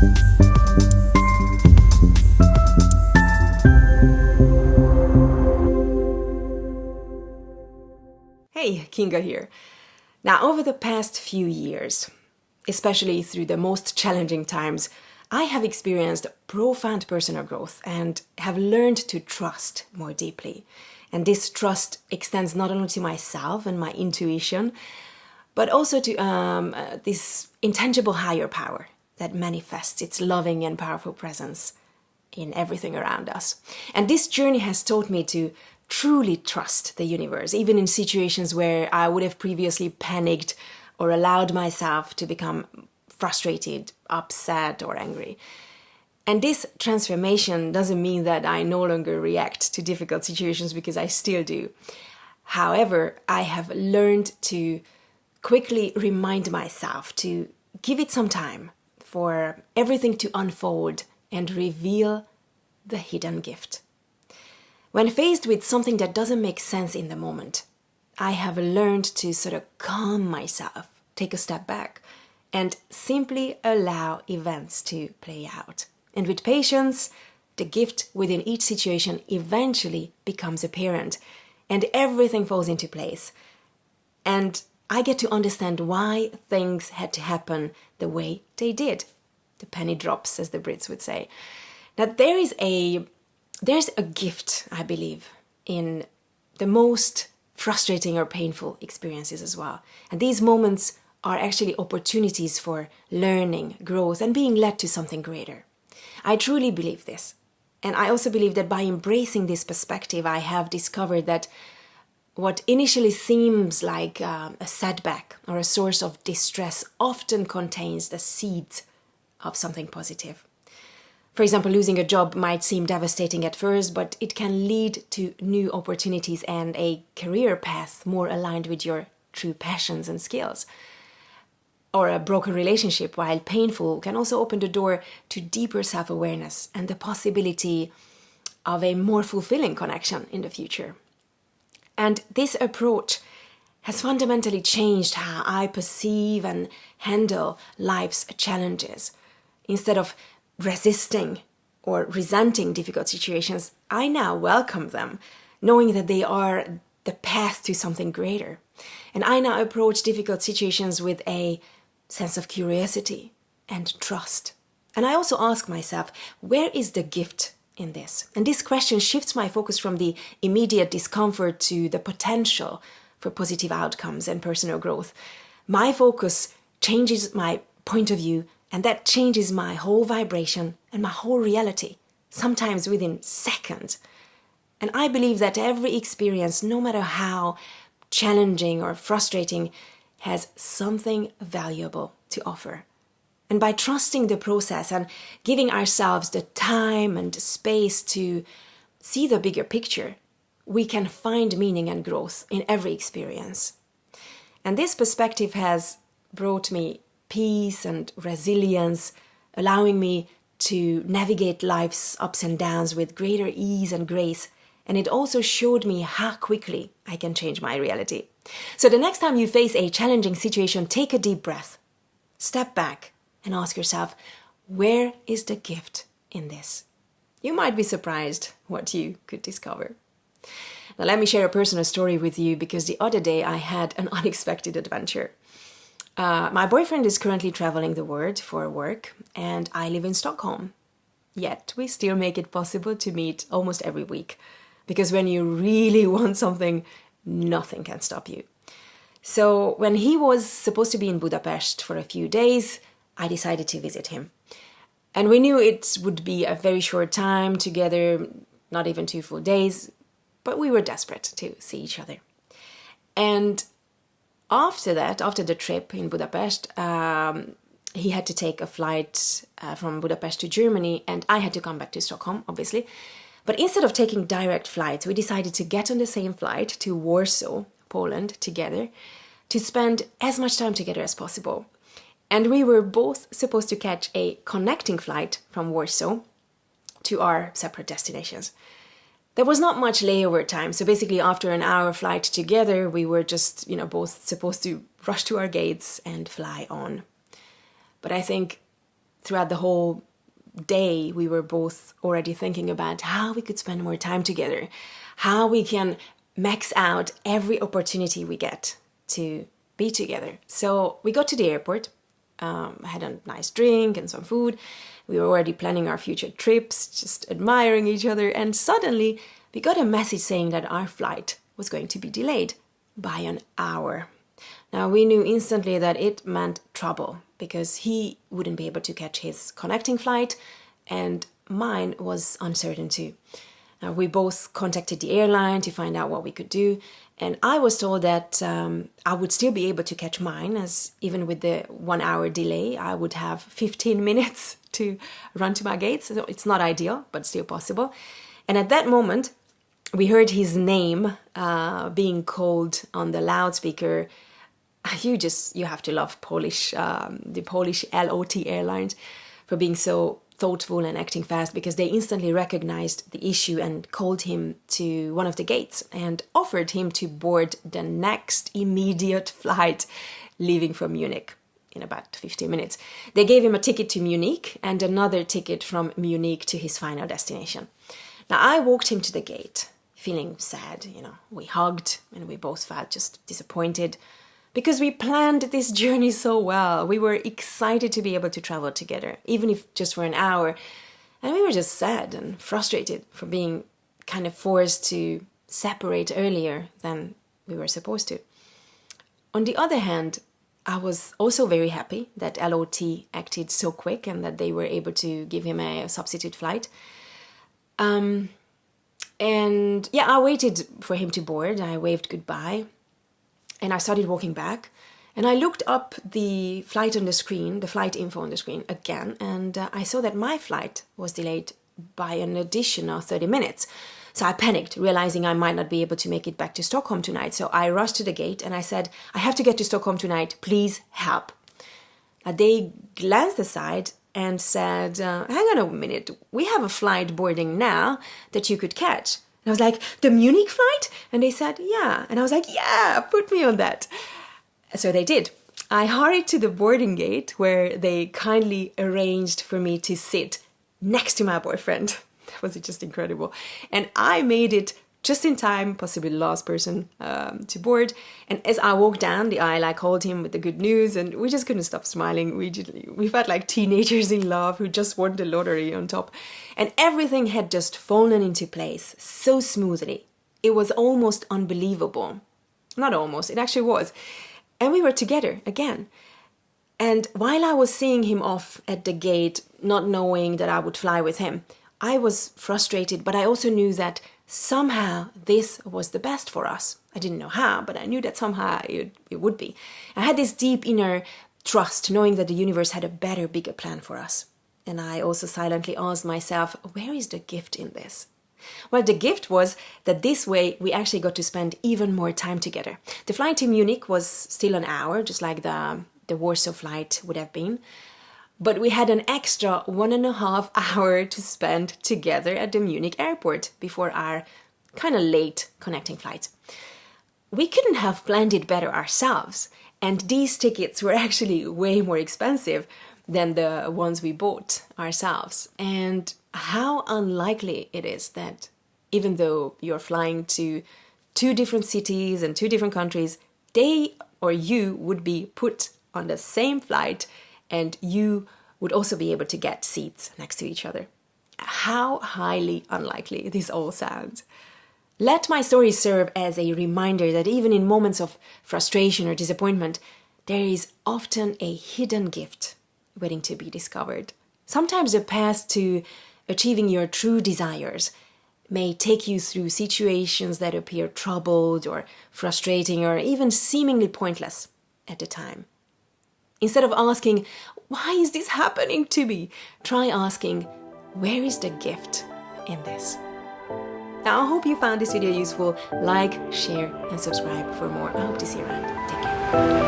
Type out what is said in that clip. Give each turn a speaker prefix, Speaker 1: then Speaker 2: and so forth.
Speaker 1: Hey, Kinga here. Now, over the past few years, especially through the most challenging times, I have experienced profound personal growth and have learned to trust more deeply. And this trust extends not only to myself and my intuition, but also to this intangible higher power that manifests its loving and powerful presence in everything around us. And this journey has taught me to truly trust the universe, even in situations where I would have previously panicked or allowed myself to become frustrated, upset, or angry. And this transformation doesn't mean that I no longer react to difficult situations, because I still do. However, I have learned to quickly remind myself to give it some time for everything to unfold and reveal the hidden gift. When faced with something that doesn't make sense in the moment, I have learned to sort of calm myself, take a step back, and simply allow events to play out. And with patience, the gift within each situation eventually becomes apparent, and everything falls into place. And I get to understand why things had to happen the way they did. The penny drops, as the Brits would say. That there's a gift, I believe, in the most frustrating or painful experiences as well. And these moments are actually opportunities for learning, growth, and being led to something greater. I truly believe this. And I also believe that by embracing this perspective, I have discovered that what initially seems like a setback or a source of distress often contains the seeds of something positive. For example, losing a job might seem devastating at first, but it can lead to new opportunities and a career path more aligned with your true passions and skills. Or a broken relationship, while painful, can also open the door to deeper self-awareness and the possibility of a more fulfilling connection in the future. And this approach has fundamentally changed how I perceive and handle life's challenges. Instead of resisting or resenting difficult situations, I now welcome them, knowing that they are the path to something greater. And I now approach difficult situations with a sense of curiosity and trust. And I also ask myself, where is the gift in this? And this question shifts my focus from the immediate discomfort to the potential for positive outcomes and personal growth. My focus changes my point of view, and that changes my whole vibration and my whole reality, sometimes within seconds. And I believe that every experience, no matter how challenging or frustrating, has something valuable to offer. And by trusting the process and giving ourselves the time and space to see the bigger picture, we can find meaning and growth in every experience. And this perspective has brought me peace and resilience, allowing me to navigate life's ups and downs with greater ease and grace. And it also showed me how quickly I can change my reality. So the next time you face a challenging situation, take a deep breath, step back, and ask yourself, where is the gift in this? You might be surprised what you could discover. Now let me share a personal story with you, because the other day I had an unexpected adventure. My boyfriend is currently traveling the world for work, and I live in Stockholm. Yet we still make it possible to meet almost every week, because when you really want something, nothing can stop you. So when he was supposed to be in Budapest for a few days, I decided to visit him. And we knew it would be a very short time together, not even 2 full days, but we were desperate to see each other. And after the trip in Budapest, he had to take a flight from Budapest to Germany, and I had to come back to Stockholm, obviously. But instead of taking direct flights, we decided to get on the same flight to Warsaw, Poland, together, to spend as much time together as possible. And we were both supposed to catch a connecting flight from Warsaw to our separate destinations. There was not much layover time, so basically after an hour flight together, we were just, both supposed to rush to our gates and fly on. But I think throughout the whole day, we were both already thinking about how we could spend more time together, how we can max out every opportunity we get to be together. So we got to the airport, had a nice drink and some food. We were already planning our future trips, just admiring each other, and suddenly we got a message saying that our flight was going to be delayed by an hour. Now, we knew instantly that it meant trouble because he wouldn't be able to catch his connecting flight, and mine was uncertain too. Now, we both contacted the airline to find out what we could do, and I was told that I would still be able to catch mine, as even with the 1 hour delay, I would have 15 minutes to run to my gate. So it's not ideal, but still possible. And at that moment, we heard his name being called on the loudspeaker. You have to love the Polish LOT Airlines for being so thoughtful and acting fast, because they instantly recognized the issue and called him to one of the gates and offered him to board the next immediate flight leaving from Munich in about 15 minutes. They gave him a ticket to Munich and another ticket from Munich to his final destination. Now, I walked him to the gate, feeling sad. We hugged and we both felt just disappointed, because we planned this journey so well. We were excited to be able to travel together, even if just for an hour. And we were just sad and frustrated for being kind of forced to separate earlier than we were supposed to. On the other hand, I was also very happy that LOT acted so quick and that they were able to give him a substitute flight. I waited for him to board. I waved goodbye. And I started walking back, and I looked up the flight on the screen, the flight info on the screen again, and I saw that my flight was delayed by an additional 30 minutes. So I panicked, realizing I might not be able to make it back to Stockholm tonight. So I rushed to the gate and I said, "I have to get to Stockholm tonight, please help." They glanced aside and said, "Hang on a minute, we have a flight boarding now that you could catch." And I was like, "The Munich flight?" And they said, "Yeah." And I was like, "Yeah, put me on that." So they did. I hurried to the boarding gate where they kindly arranged for me to sit next to my boyfriend. That was just incredible. And I made it just in time, possibly the last person to board. And as I walked down the aisle, I called him with the good news, and we just couldn't stop smiling. We felt like teenagers in love who just won the lottery on top. And everything had just fallen into place so smoothly. It was almost unbelievable. Not almost, it actually was. And we were together again. And while I was seeing him off at the gate, not knowing that I would fly with him, I was frustrated, but I also knew that somehow this was the best for us. I didn't know how, but I knew that somehow it would be. I had this deep inner trust, knowing that the universe had a better, bigger plan for us. And I also silently asked myself, where is the gift in this? Well, the gift was that this way we actually got to spend even more time together. The flight to Munich was still an hour, just like the Warsaw flight would have been. But we had an extra 1.5 hours to spend together at the Munich airport before our kind of late connecting flight. We couldn't have planned it better ourselves, and these tickets were actually way more expensive than the ones we bought ourselves. And how unlikely it is that even though you're flying to 2 different cities and 2 different countries, they or you would be put on the same flight, and you would also be able to get seats next to each other. How highly unlikely this all sounds. Let my story serve as a reminder that even in moments of frustration or disappointment, there is often a hidden gift waiting to be discovered. Sometimes the path to achieving your true desires may take you through situations that appear troubled or frustrating or even seemingly pointless at the time. Instead of asking, why is this happening to me? Try asking, where is the gift in this? Now, I hope you found this video useful. Like, share, and subscribe for more. I hope to see you around. Take care.